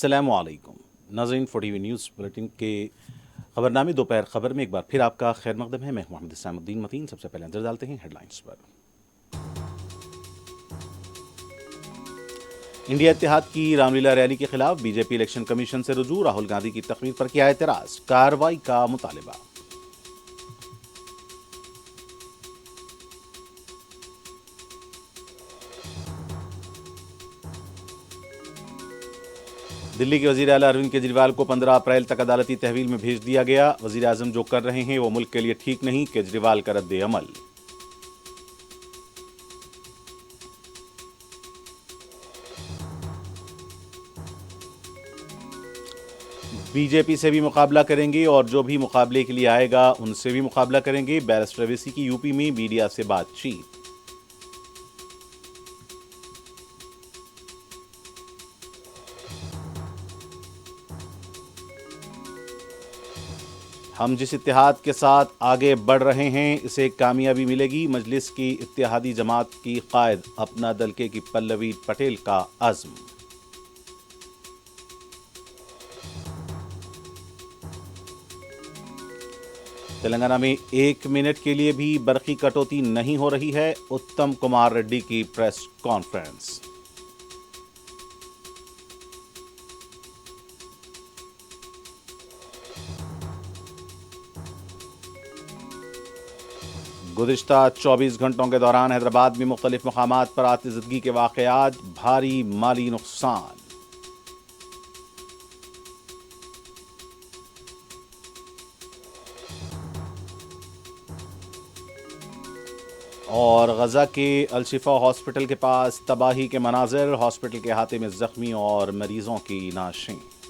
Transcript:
अस्सलामुअलैकुम नाज़रीन, 4TV news bulletin के खबरनामे दोपहर खबर में एक बार फिर आपका खैर मकदम है। मैं मोहम्मद इस्लामुद्दीन मतीन। सबसे पहले नजर डालते हैं हेडलाइंस पर। इंडिया इत्तेहाद की रामलीला रैली के खिलाफ बीजेपी इलेक्शन कमीशन से रुजू। राहुल गांधी की तकरीर पर किया एतराज, कार्रवाई का मुतालिबा। दिल्ली के वजीर आला अरविंद केजरीवाल को 15 अप्रैल तक अदालती तहवील में भेज दिया गया। वजीर आजम जो कर रहे हैं वो मुल्क के लिए ठीक नहीं, केजरीवाल का रद्द अमल। बीजेपी से भी मुकाबला करेंगे और जो भी मुकाबले के लिए आएगा उनसे भी मुकाबला करेंगे। बैरिस्टर अवैसी की यूपी में मीडिया से बातचीत। हम जिस इत्तेहाद के साथ आगे बढ़ रहे हैं इसे कामयाबी मिलेगी। मजलिस की इत्तेहादी जमात की कायद अपना दलके की पल्लवी पटेल का अज़्म। तेलंगाना में 1 मिनट के लिए भी बरकी कटौती नहीं हो रही है। उत्तम कुमार रेड्डी की प्रेस कॉन्फ्रेंस। गुज़िश्ता 24 घंटों के दौरान हैदराबाद में मुख्तलिफ मकामात पर आतिशदगी के वाक़यात, भारी माली नुकसान। और गजा के अलशिफा हॉस्पिटल के पास तबाही के मनाजिर, हॉस्पिटल के अहाते में जख्मी और मरीजों की नाशें।